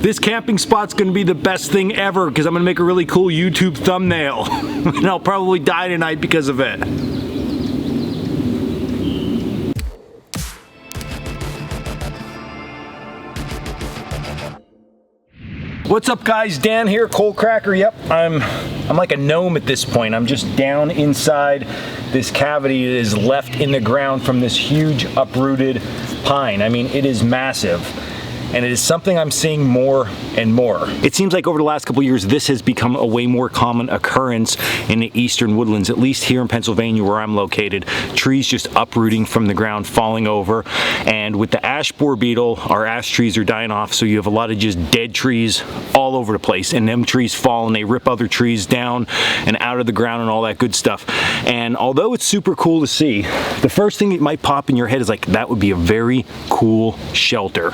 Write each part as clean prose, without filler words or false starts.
This camping spot's gonna be the best thing ever because I'm gonna make a really cool YouTube thumbnail. And I'll probably die tonight because of it. What's up guys, Dan here, Coalcracker. Yep, I'm like a gnome at this point. I'm just down inside this cavity that is left in the ground from this huge uprooted pine. I mean, it is massive. And it is something I'm seeing more and more. It seems like over the last couple years, this has become a way more common occurrence in the eastern woodlands, at least here in Pennsylvania where I'm located. Trees just uprooting from the ground, falling over. And with the ash borer beetle, our ash trees are dying off, so you have a lot of just dead trees all over the place. And them trees fall and they rip other trees down and out of the ground and all that good stuff. And although it's super cool to see, the first thing that might pop in your head is like, that would be a very cool shelter.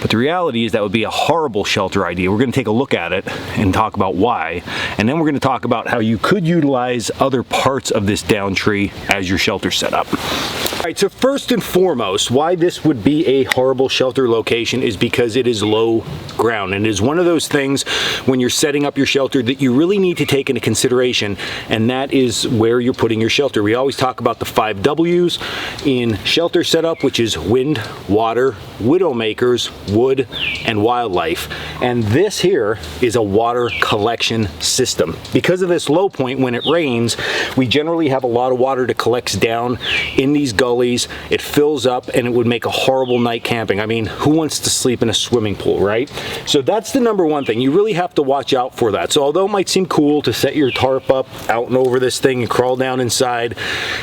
But the reality is that would be a horrible shelter idea. We're going to take a look at it and talk about why. And then we're going to talk about how you could utilize other parts of this down tree as your shelter setup. All right, so first and foremost, why this would be a horrible shelter location is because it is low ground. And it is one of those things when you're setting up your shelter that you really need to take into consideration, and that is where you're putting your shelter. We always talk about the 5 W's in shelter setup, which is wind, water, widowmakers, wood, and wildlife. And this here is a water collection system. Because of this low point, when it rains, we generally have a lot of water that collects down in these gullies. It fills up and it would make a horrible night camping. I mean, who wants to sleep in a swimming pool, right? So that's the number one thing. You really have to watch out for that. So although it might seem cool to set your tarp up out and over this thing and crawl down inside,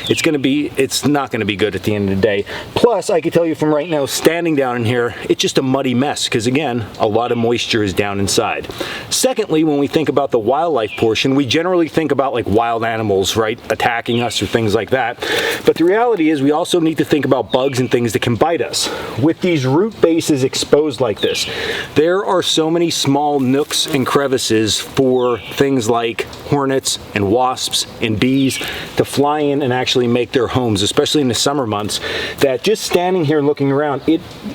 it's not gonna be good at the end of the day. Plus, I can tell you from right now, standing down in here, it's just a muddy mess because again, a lot of moisture is down inside. Secondly, when we think about the wildlife portion, we generally think about like wild animals, right, attacking us or things like that. But the reality is we also need to think about bugs and things that can bite us. With these root bases exposed like this, there are so many small nooks and crevices for things like hornets and wasps and bees to fly in and actually make their homes, especially in the summer months, that just standing here and looking around,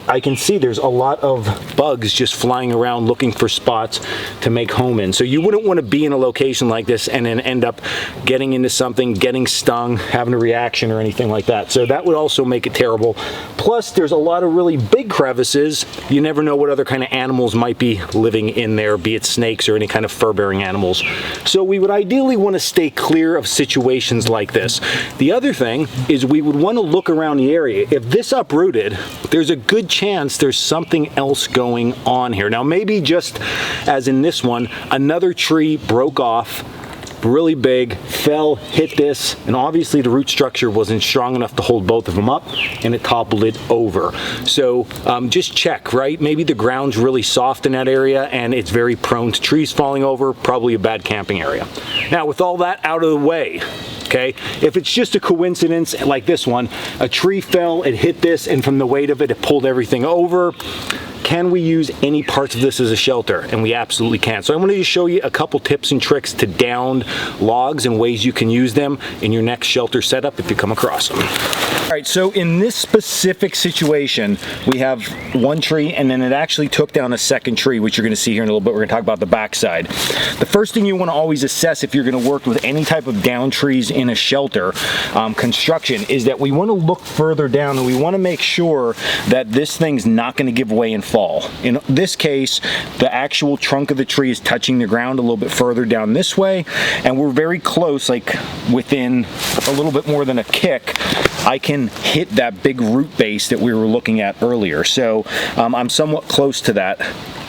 I can see there's a lot of bugs just flying around looking for spots to make home in. So you wouldn't want to be in a location like this and then end up getting into something, getting stung, having a reaction or anything like that. So that would also make it terrible. Plus, there's a lot of really big crevices. You never know what other kind of animals might be living in there, be it snakes or any kind of fur-bearing animals. So we would ideally want to stay clear of situations like this. The other thing is we would want to look around the area. If this uprooted, there's a good chance there's something else going on here. Now, maybe just as in this one, another tree broke off, really big, fell, hit this, and obviously the root structure wasn't strong enough to hold both of them up, and it toppled it over. So just check, right? Maybe the ground's really soft in that area, and it's very prone to trees falling over, probably a bad camping area. Now, with all that out of the way, okay, if it's just a coincidence like this one, a tree fell, it hit this, and from the weight of it, it pulled everything over. Can we use any parts of this as a shelter? And we absolutely can. So I'm going to show you a couple tips and tricks to downed logs and ways you can use them in your next shelter setup if you come across them. All right, so in this specific situation, we have one tree and then it actually took down a second tree, which you're going to see here in a little bit. We're going to talk about the backside. The first thing you want to always assess if you're going to work with any type of down trees in a shelter construction is that we want to look further down and we want to make sure that this thing's not going to give way and fall. In this case, the actual trunk of the tree is touching the ground a little bit further down this way, and we're very close, like within a little bit more than a kick, I can hit that big root base that we were looking at earlier. So I'm somewhat close to that.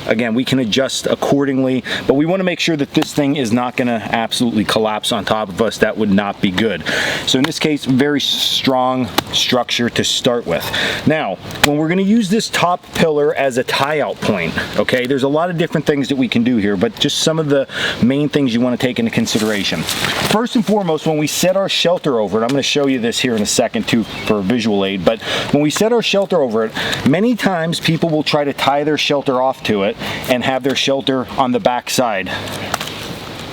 Again, we can adjust accordingly, but we want to make sure that this thing is not going to absolutely collapse on top of us. That would not be good. So in this case, very strong structure to start with. Now, when we're going to use this top pillar as a tie-out point, okay, there's a lot of different things that we can do here, but just some of the main things you want to take into consideration. First and foremost, when we set our shelter over it, I'm going to show you this here in a second too for a visual aid, but when we set our shelter over it, many times people will try to tie their shelter off to it and have their shelter on the back side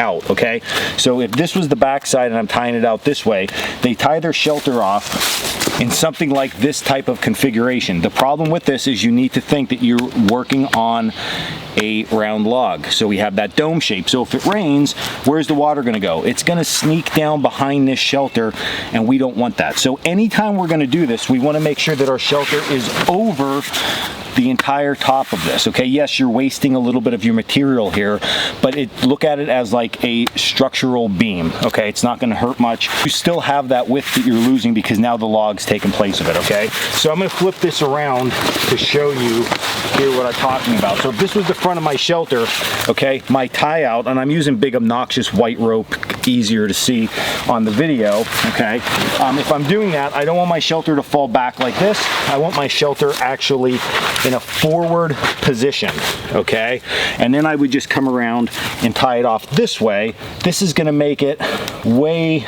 out, okay? So if this was the back side and I'm tying it out this way, they tie their shelter off in something like this type of configuration. The problem with this is you need to think that you're working on a round log. So we have that dome shape. So if it rains, where's the water gonna go? It's gonna sneak down behind this shelter, and we don't want that. So anytime we're gonna do this, we wanna make sure that our shelter is over the entire top of this. Okay, yes, you're wasting a little bit of your material here, but look at it as like a structural beam. Okay, it's not gonna hurt much. You still have that width that you're losing because now the log's taking place of it. Okay, so I'm gonna flip this around to show you here what I'm talking about. So if this was the front of my shelter, okay, my tie out, and I'm using big obnoxious white rope, easier to see on the video, okay. If I'm doing that, I don't want my shelter to fall back like this. I want my shelter actually in a forward position, okay? And then I would just come around and tie it off this way. This is gonna make it way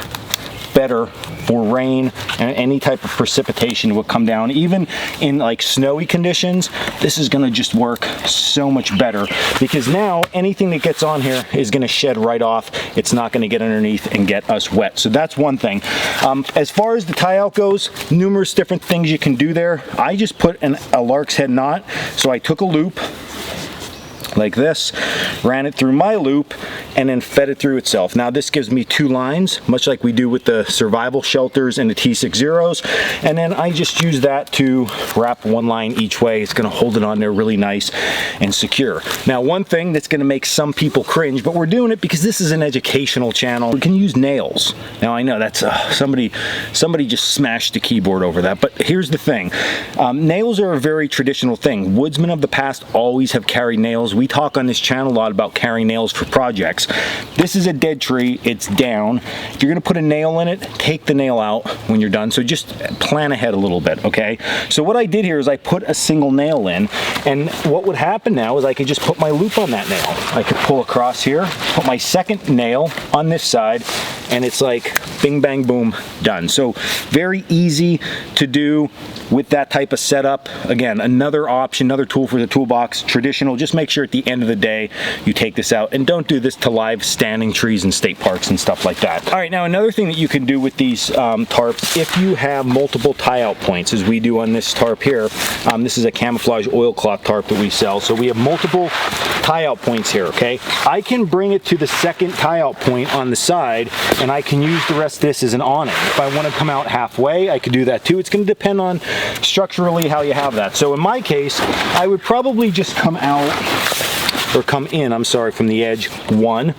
better for rain and any type of precipitation would come down. Even in like snowy conditions, this is gonna just work so much better because now anything that gets on here is gonna shed right off. It's not gonna get underneath and get us wet. So that's one thing. As far as the tie out goes, numerous different things you can do there. I just put a lark's head knot. So I took a loop like this, ran it through my loop, and then fed it through itself. Now this gives me 2 lines, much like we do with the survival shelters and the T60s, and then I just use that to wrap 1 line each way. It's gonna hold it on there really nice and secure. Now one thing that's gonna make some people cringe, but we're doing it because this is an educational channel. We can use nails. Now I know that's somebody just smashed the keyboard over that, but here's the thing. Nails are a very traditional thing. Woodsmen of the past always have carried nails. We talk on this channel a lot about carrying nails for projects. This is a dead tree, it's down. If you're gonna put a nail in it, take the nail out when you're done. So just plan ahead a little bit, okay? So what I did here is I put a single nail in, and what would happen now is I could just put my loop on that nail. I could pull across here, put my second nail on this side, and it's like bing, bang, boom, done. So very easy to do with that type of setup. Again, another option, another tool for the toolbox, traditional. Just make sure at the end of the day you take this out, and don't do this to live standing trees in state parks and stuff like that. All right, now another thing that you can do with these tarps, if you have multiple tie out points, as we do on this tarp here, this is a camouflage oilcloth tarp that we sell, so we have multiple tie out points here, okay? I can bring it to the second tie out point on the side, and I can use the rest of this as an awning. If I want to come out halfway, I could do that too. It's going to depend on structurally how you have that. So in my case, I would probably just come out, or come in, I'm sorry, from the edge, 1.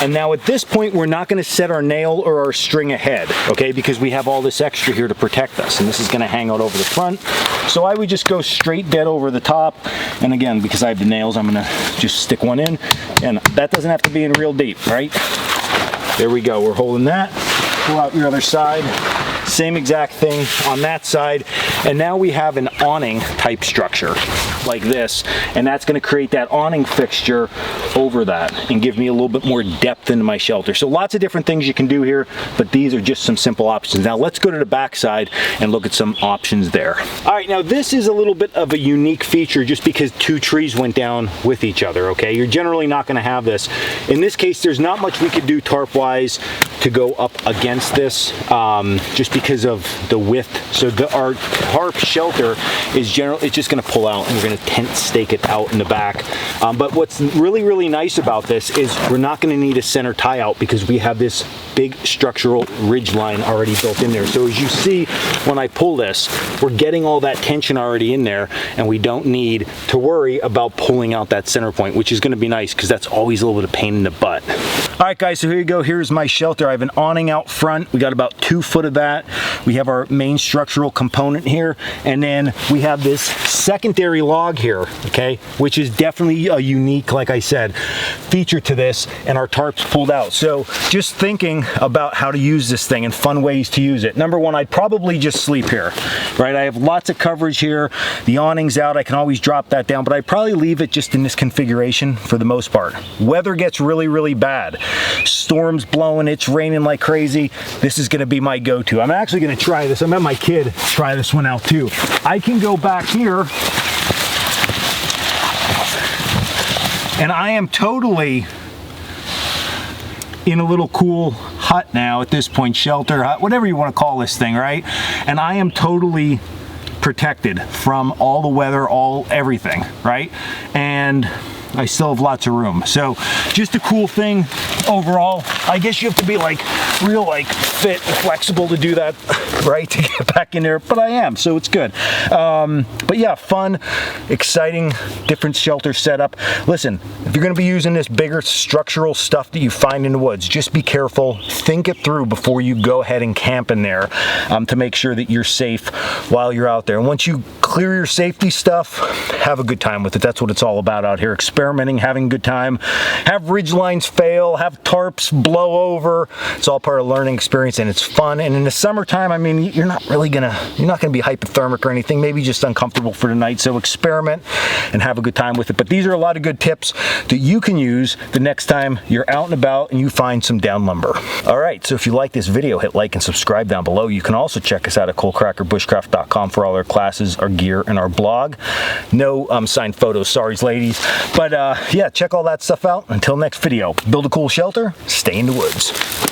And now at this point, we're not gonna set our nail or our string ahead, okay? Because we have all this extra here to protect us, and this is gonna hang out over the front. So I would just go straight dead over the top. And again, because I have the nails, I'm gonna just stick 1 in, and that doesn't have to be in real deep, right? There we go, we're holding that. Pull out your other side. Same exact thing on that side, and now we have an awning type structure like this, and that's going to create that awning fixture over that and give me a little bit more depth into my shelter. So lots of different things you can do here, but these are just some simple options. Now let's go to the back side and look at some options there. All right, now this is a little bit of a unique feature just because 2 trees went down with each other, okay? You're generally not going to have this. In this case, there's not much we could do tarp wise to go up against this, just because of the width. So our tarp shelter is it's just going to pull out, and we're going to tent stake it out in the back. But what's really nice about this is we're not going to need a center tie out because we have this big structural ridge line already built in there. So as you see, when I pull this, we're getting all that tension already in there, and we don't need to worry about pulling out that center point, which is going to be nice because that's always a little bit of pain in the butt. All right, guys, so here you go. Here's my shelter. I have an awning out front. We got about 2 foot of that. We have our main structural component here, and then we have this secondary log here, okay, which is definitely a unique, like I said, feature to this, and our tarp's pulled out. So just thinking about how to use this thing and fun ways to use it. Number 1, I'd probably just sleep here, right? I have lots of coverage here. The awning's out. I can always drop that down, but I'd probably leave it just in this configuration for the most part. Weather gets really bad. Storms blowing, it's raining like crazy. This is gonna be my go-to. I'm actually gonna try this. I'm gonna have my kid try this one out too. I can go back here, and I am totally in a little cool hut now at this point, shelter, hut, whatever you want to call this thing, right? And I am totally protected from all the weather, everything, right? And I still have lots of room. So just a cool thing overall. I guess you have to be like real like fit and flexible to do that, right? To get back in there, but I am, so it's good. But yeah, fun, exciting, different shelter setup. Listen, if you're gonna be using this bigger structural stuff that you find in the woods, just be careful, think it through before you go ahead and camp in there, to make sure that you're safe while you're out there. And once you clear your safety stuff, have a good time with it. That's what it's all about out here. Experimenting, having a good time. Have ridge lines fail, have tarps blow over. It's all part of learning experience, and it's fun. And in the summertime, I mean, you're not gonna be hypothermic or anything, maybe just uncomfortable for the night. So experiment and have a good time with it. But these are a lot of good tips that you can use the next time you're out and about and you find some down lumber. All right, so if you like this video, hit like and subscribe down below. You can also check us out at Coalcrackerbushcraft.com for all our classes, our gear, and our blog. No signed photos, sorry ladies. But yeah, check all that stuff out. Until next video, build a cool shelter, stay in the woods.